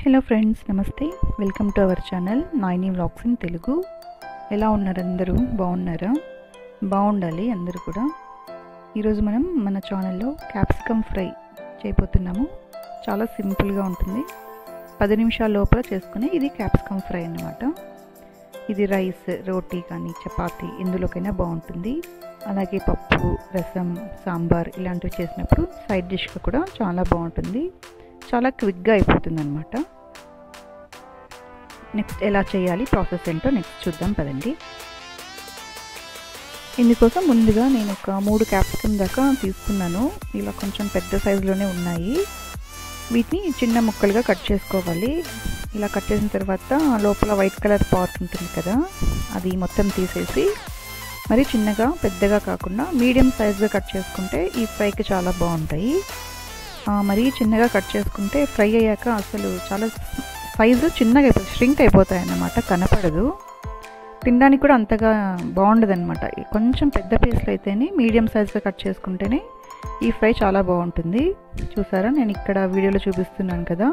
Hello friends, నమస్తే. Welcome to our channel Naini vlogs in Telugu. ఎలా ఉన్నారు అందరూ? బాగున్నారా? బాగుండాలి అందరూ కూడా. ఈరోజు మనం మన ఛానల్లో క్యాప్సికమ్ ఫ్రై చేయబోతున్నాము. చాలా సింపుల్గా ఉంటుంది, 10 నిమిషాల లోపల చేసుకునే ఇది క్యాప్సికమ్ ఫ్రై అన్నమాట. ఇది రైస్, రోటీ కానీ చపాతీ ఎందులోకైనా బాగుంటుంది. అలాగే పప్పు, రసం, సాంబార్ ఇలాంటివి చేసినప్పుడు సైడ్ డిష్గా కూడా చాలా బాగుంటుంది. చాలా క్విక్గా అయిపోతుంది అన్నమాట. నెక్స్ట్ ఎలా చేయాలి, ప్రాసెస్ ఏంటో నెక్స్ట్ చూద్దాం పదండి. ఇందుకోసం ముందుగా నేను ఒక 3 క్యాప్సికమ్ దాకా తీసుకున్నాను. ఇలా కొంచెం పెద్ద సైజులోనే ఉన్నాయి. వీటిని చిన్న ముక్కలుగా కట్ చేసుకోవాలి. ఇలా కట్ చేసిన తర్వాత లోపల వైట్ కలర్ పార్ట్ ఉంటుంది కదా, అది మొత్తం తీసేసి మరి చిన్నగా పెద్దగా కాకుండా మీడియం సైజ్గా కట్ చేసుకుంటే ఈ ఫ్రైకి చాలా బాగుంటాయి. మరీ చిన్నగా కట్ చేసుకుంటే ఫ్రై అయ్యాక అసలు చాలా సైజు చిన్నగా ష్రింక్ అయిపోతాయి అన్నమాట, కనపడదు. తినడానికి కూడా అంతగా బాగుండదు అనమాట. కొంచెం పెద్ద పీస్లు అయితేనే, మీడియం సైజ్గా కట్ చేసుకుంటేనే ఈ ఫ్రై చాలా బాగుంటుంది. చూసారా, నేను ఇక్కడ వీడియోలో చూపిస్తున్నాను కదా,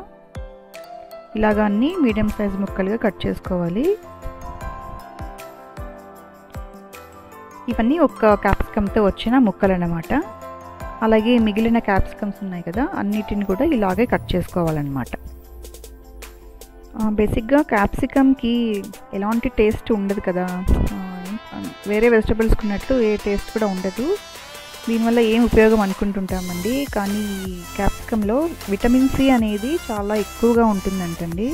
ఇలాగా అన్నీ మీడియం సైజ్ ముక్కలుగా కట్ చేసుకోవాలి. ఇవన్నీ ఒక క్యాప్సికమ్తో వచ్చిన ముక్కలు అన్నమాట. అలాగే మిగిలిన క్యాప్సికమ్స్ ఉన్నాయి కదా, అన్నిటిని కూడా ఇలాగే కట్ చేసుకోవాలన్నమాట. బేసిక్గా క్యాప్సికమ్కి ఎలాంటి టేస్ట్ ఉండదు కదా, వేరే వెజిటబుల్స్కి ఉన్నట్లు ఏ టేస్ట్ కూడా ఉండదు. దీనివల్ల ఏం ఉపయోగం అనుకుంటుంటామండి, కానీ క్యాప్సికంలో విటమిన్ సి అనేది చాలా ఎక్కువగా ఉంటుందంటండి.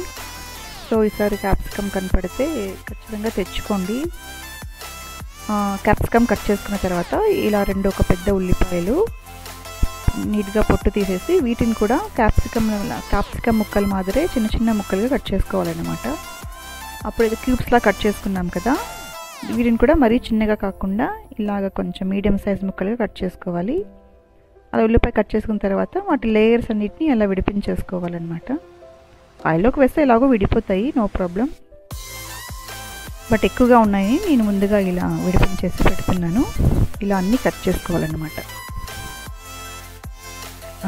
సో ఈసారి క్యాప్సికమ్ కనపడితే ఖచ్చితంగా తెచ్చుకోండి. క్యాప్సికమ్ కట్ చేసుకున్న తర్వాత ఇలా ఒక పెద్ద ఉల్లిపాయలు నీట్గా పొట్టు తీసేసి వీటిని కూడా క్యాప్సికమ్ ముక్కలు మాదిరే చిన్న చిన్న ముక్కలుగా కట్ చేసుకోవాలన్నమాట. అప్పుడు ఇది క్యూబ్స్లా కట్ చేసుకున్నాం కదా, వీటిని కూడా మరీ చిన్నగా కాకుండా ఇలాగ కొంచెం మీడియం సైజ్ ముక్కలుగా కట్ చేసుకోవాలి. అలా ఉల్లిపాయ కట్ చేసుకున్న తర్వాత వాటి లేయర్స్ అన్నిటిని అలా విడిపించేసుకోవాలన్నమాట. ఆయిల్లోకి వేస్తే ఎలాగో విడిపోతాయి, నో ప్రాబ్లం. బట్ ఎక్కువగా ఉన్నాయి, నేను ముందుగా ఇలా విడిపించేసి పెడుతున్నాను. ఇలా అన్నీ కట్ చేసుకోవాలన్నమాట.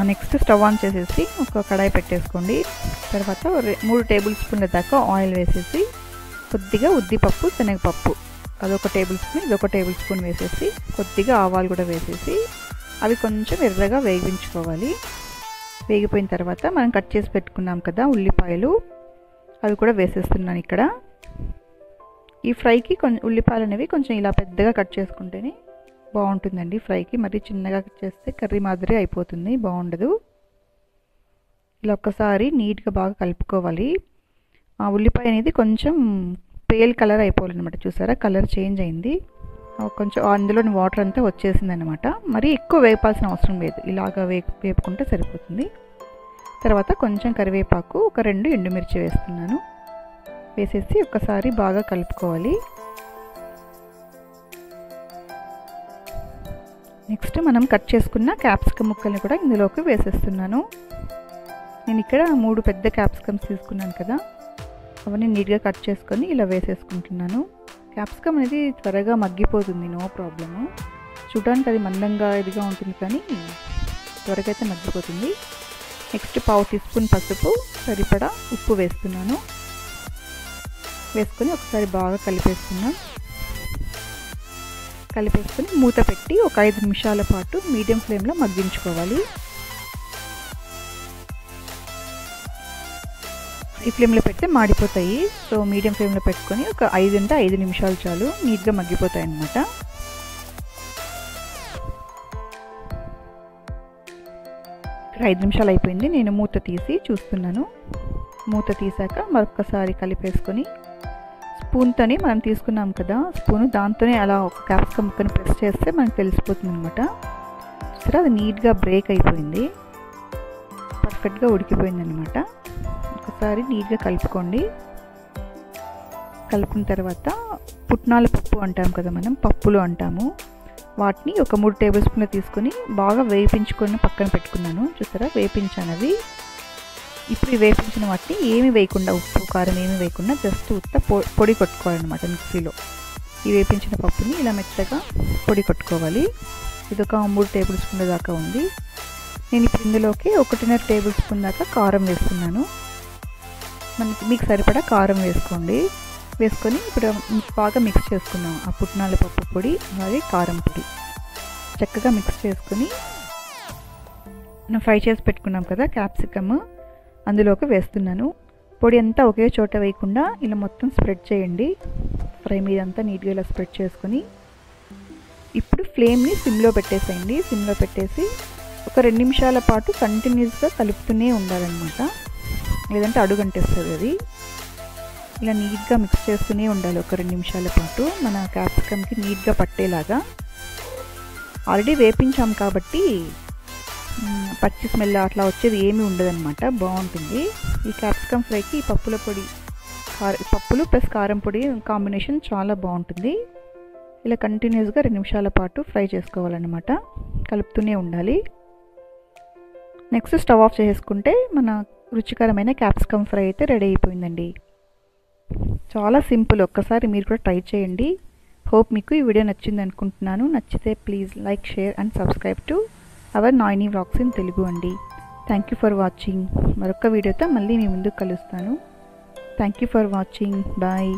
నెక్స్ట్ స్టవ్ ఆన్ చేసేసి ఒక కడాయి పెట్టేసుకోండి. తర్వాత 3 టేబుల్ స్పూన్ల దాకా ఆయిల్ వేసేసి కొద్దిగా ఉద్దిపప్పు, శనగపప్పు అదొక టేబుల్ స్పూన్, ఇదొక టేబుల్ స్పూన్ వేసేసి కొద్దిగా ఆవాలు కూడా వేసేసి అవి కొంచెం ఎర్రగా వేగించుకోవాలి. వేగిపోయిన తర్వాత మనం కట్ చేసి పెట్టుకున్నాం కదా ఉల్లిపాయలు, అవి కూడా వేసేస్తున్నాను ఇక్కడ. ఈ ఫ్రైకి ఉల్లిపాయలు అనేవి కొంచెం ఇలా పెద్దగా కట్ చేసుకుంటేనే బాగుంటుందండి ఫ్రైకి. మరీ చిన్నగా కట్ చేస్తే కర్రీ మాదిరి అయిపోతుంది, బాగుండదు. ఇలా ఒక్కసారి నీట్గా బాగా కలుపుకోవాలి. ఆ ఉల్లిపాయ అనేది కొంచెం పేల్ కలర్ అయిపోవాలన్నమాట. చూసారా, కలర్ చేంజ్ అయింది, కొంచెం అందులోని వాటర్ అంతా వచ్చేసింది అనమాట. మరీ ఎక్కువ వేపాల్సిన అవసరం లేదు, ఇలాగా వేపుకుంటే సరిపోతుంది. తర్వాత కొంచెం కరివేపాకు, ఒక 2 ఎండుమిర్చి వేస్తున్నాను. వేసేసి ఒక్కసారి బాగా కలుపుకోవాలి. నెక్స్ట్ మనం కట్ చేసుకున్న క్యాప్సికమ్ ముక్కల్ని కూడా ఇందులోకి వేసేస్తున్నాను. నేను ఇక్కడ 3 పెద్ద క్యాప్సికమ్స్ తీసుకున్నాను కదా, అవన్నీ నీట్గా కట్ చేసుకొని ఇలా వేసేసుకుంటున్నాను. క్యాప్సికమ్ అనేది త్వరగా మగ్గిపోతుంది, నో ప్రాబ్లము. చూడడానికి అది మందంగా ఇదిగా ఉంటుంది, కానీ త్వరగా అయితే మగ్గిపోతుంది. నెక్స్ట్ 1/2 టీ స్పూన్ పసుపు, సరిపడా ఉప్పు వేస్తున్నాను. వేసుకొని ఒకసారి బాగా కలిపేసుకున్నాం. కలిపేసుకొని మూత పెట్టి ఒక 5 నిమిషాల పాటు మీడియం ఫ్లేమ్లో మగ్గించుకోవాలి. ఈ ఫ్లేమ్లో పెడితే మాడిపోతాయి. సో మీడియం ఫ్లేమ్లో పెట్టుకొని ఒక 5 నిమిషాలు చాలు, నీట్గా మగ్గిపోతాయి అన్నమాట. ఇక్కడ 5 నిమిషాలు అయిపోయింది. నేను మూత తీసి చూస్తున్నాను. మూత తీసాక మరొకసారి కలిపేసుకొని స్పూన్తోని మనం తీసుకున్నాం కదా స్పూను, దాంతోనే అలా ఒక క్యాప్సికమ్ ముక్కని ప్రెస్ చేస్తే మనకు తెలిసిపోతుంది అనమాట. సరే, అది నీట్గా బ్రేక్ అయిపోయింది, పర్ఫెక్ట్గా ఉడికిపోయింది అనమాట. ఒకసారి నీట్గా కలుపుకోండి. కలుపుకున్న తర్వాత పుట్నాల పప్పు అంటాం కదా మనం, పప్పులు అంటాము, వాటిని ఒక 3 టేబుల్ స్పూన్లు తీసుకొని బాగా వేపించుకొని పక్కన పెట్టుకున్నాను. చూసారా, వేపించాను అవి. ఇప్పుడు ఈ వేపించిన వాటిని ఏమి వేయకుండా, ఉప్పు కారం ఏమి వేయకుండా జస్ట్ పొడి కొట్టుకోవాలన్నమాట మిక్సీలో. ఈ వేపించిన పప్పుని ఇలా మెత్తగా పొడి కొట్టుకోవాలి. ఇదొక 3 టేబుల్ స్పూన్ల దాకా ఉంది. నేను ఇప్పుడు ఇందులోకి 1.5 టేబుల్ స్పూన్ దాకా కారం వేస్తున్నాను. మీకు సరిపడా కారం వేసుకోండి. వేసుకొని ఇప్పుడు బాగా మిక్స్ చేసుకున్నాం. ఆ పుట్నాల పప్పు పొడి అలాగే కారం పొడి చక్కగా మిక్స్ చేసుకొని మనం ఫ్రై చేసి పెట్టుకున్నాం కదా క్యాప్సికమ్, అందులోకి వేస్తున్నాను. పొడి అంతా ఒకే చోట వేయకుండా ఇలా మొత్తం స్ప్రెడ్ చేయండి. ఫ్రై మీద అంతా నీట్గా ఇలా స్ప్రెడ్ చేసుకొని ఇప్పుడు ఫ్లేమ్ని సిమ్లో పెట్టేసేయండి. సిమ్లో పెట్టేసి ఒక 2 నిమిషాల పాటు కంటిన్యూస్గా కలుపుతూనే ఉండాలన్నమాట, లేదంటే అడుగంటేస్తుంది అది. ఇలా నీట్గా మిక్స్ చేస్తూనే ఉండాలి ఒక 2 నిమిషాల పాటు, మన క్యాప్సికమ్కి నీట్గా పట్టేలాగా. ఆల్రెడీ వేపించాం కాబట్టి పచ్చి స్మెల్ అట్లా వచ్చేది ఏమీ ఉండదన్నమాట, బాగుంటుంది. ఈ క్యాప్సికమ్ ఫ్రైకి ఈ పప్పులు ప్లస్ కారం పొడి కాంబినేషన్ చాలా బాగుంటుంది. ఇలా కంటిన్యూస్గా 2 నిమిషాల పాటు ఫ్రై చేసుకోవాలన్నమాట, కలుపుతూనే ఉండాలి. నెక్స్ట్ స్టవ్ ఆఫ్ చేసుకుంటే మన రుచికరమైన క్యాప్సికమ్ ఫ్రై అయితే రెడీ అయిపోయిందండి. చాలా సింపుల్, ఒక్కసారి మీరు కూడా ట్రై చేయండి. హోప్ మీకు ఈ వీడియో నచ్చింది అనుకుంటున్నాను. నచ్చితే please like, share and subscribe to our Nayini vlogs in Telugu అండి. Thank you for watching. మరొక వీడియోతో మళ్ళీ మీ ముందుకు కలుస్తాను. Thank you for watching. Bye.